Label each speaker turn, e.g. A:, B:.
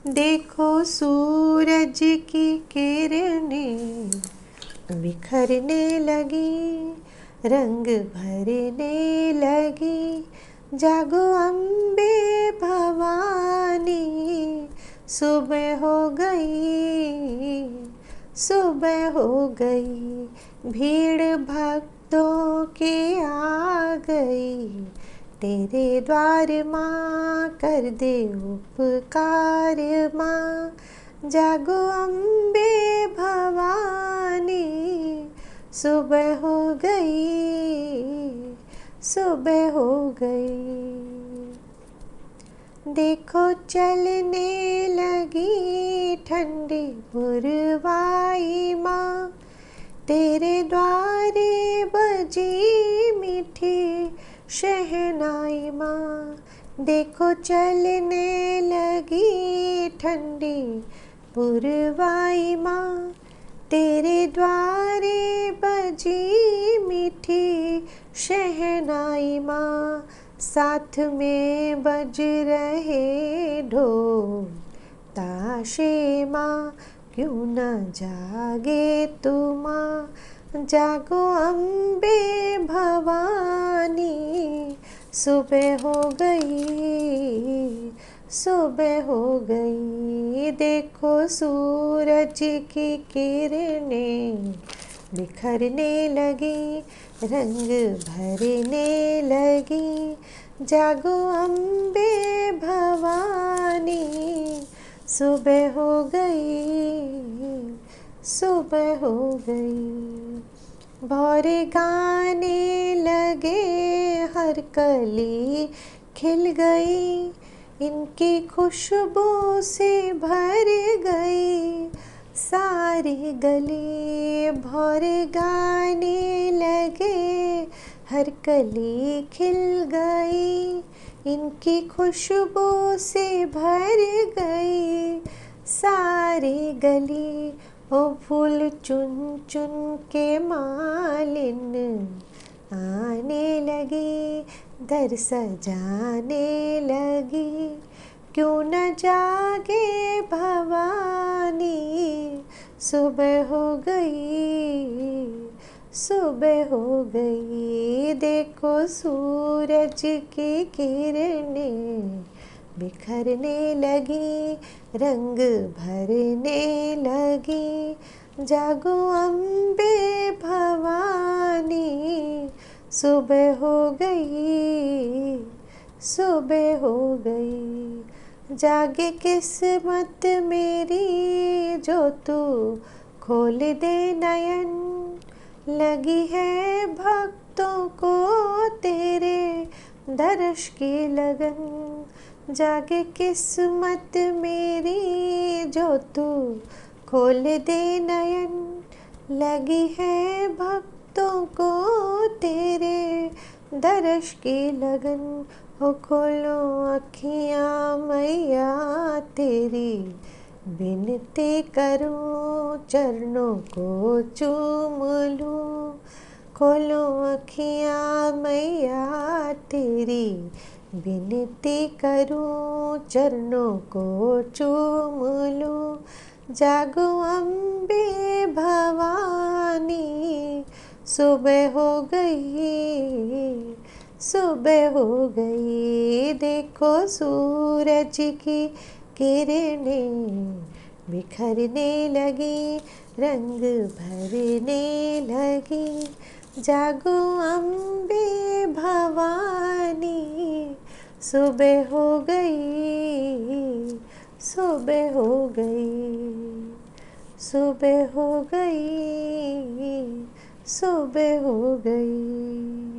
A: देखो सूरज की किरणें बिखरने लगी, रंग भरने लगी। जागो अम्बे भवानी, सुबह हो गई, सुबह हो गई। भीड़ भक्तों की आ गई, तेरे द्वार माँ कर दे उपकार माँ। जागो अम्बे भवानी, सुबह हो गई, सुबह हो गई। देखो चलने लगी ठंडी पुरवाई माँ, तेरे द्वारे बजी मीठी शहनाई माँ। देखो चलने लगी ठंडी पुरवाई माँ, तेरे द्वारे बजी मीठी शहनाई माँ। साथ में बज रहे ढोल ताशे माँ, क्यों न जागे तू माँ। जागो अम्बे भवानी, सुबह हो गई, सुबह हो गई। देखो सूरज की किरणें बिखरने लगी, रंग भरने लगी। जागो अम्बे भवानी, सुबह हो गई, सुबह हो गई। भौरे गाने लगे, हर कली खिल गई, इनकी खुशबू से भर गई सारी गली। भौरे गाने लगे, हर कली खिल गई, इनकी खुशबू से भर गई सारी गली। ओ फूल चुन चुन के मालिन आने लगी, दर सजाने लगी। क्यों न जागे भवानी, सुबह हो गई, सुबह हो गई। देखो सूरज की किरणें बिखरने लगी, रंग भरने लगी। जागो अम्बे भवानी, सुबह हो गई, सुबह हो गई। जागे किस्मत मेरी, जो तू खोल दे नयन। लगी है भक्तों को तेरे दर्श की लगन। जागे किस्मत मेरी, जो तू खोल दे नयन। लगी है भक्तों को तेरे दर्श की लगन। हो खोलो अखियाँ मैया तेरी, बिनती करूं चरणों को चूम लूं। खोलो अखियाँ मैया तेरी, बिनती करूं चरणों को चूम लूं। जागो अम्बे भवानी, सुबह हो गई, सुबह हो गई। देखो सूरज की किरणें बिखरने लगी, रंग भरने लगी। जागो अम्बे भवानी, सुबह हो गई, सुबह हो गई, सुबह हो गई, सुबह हो गई।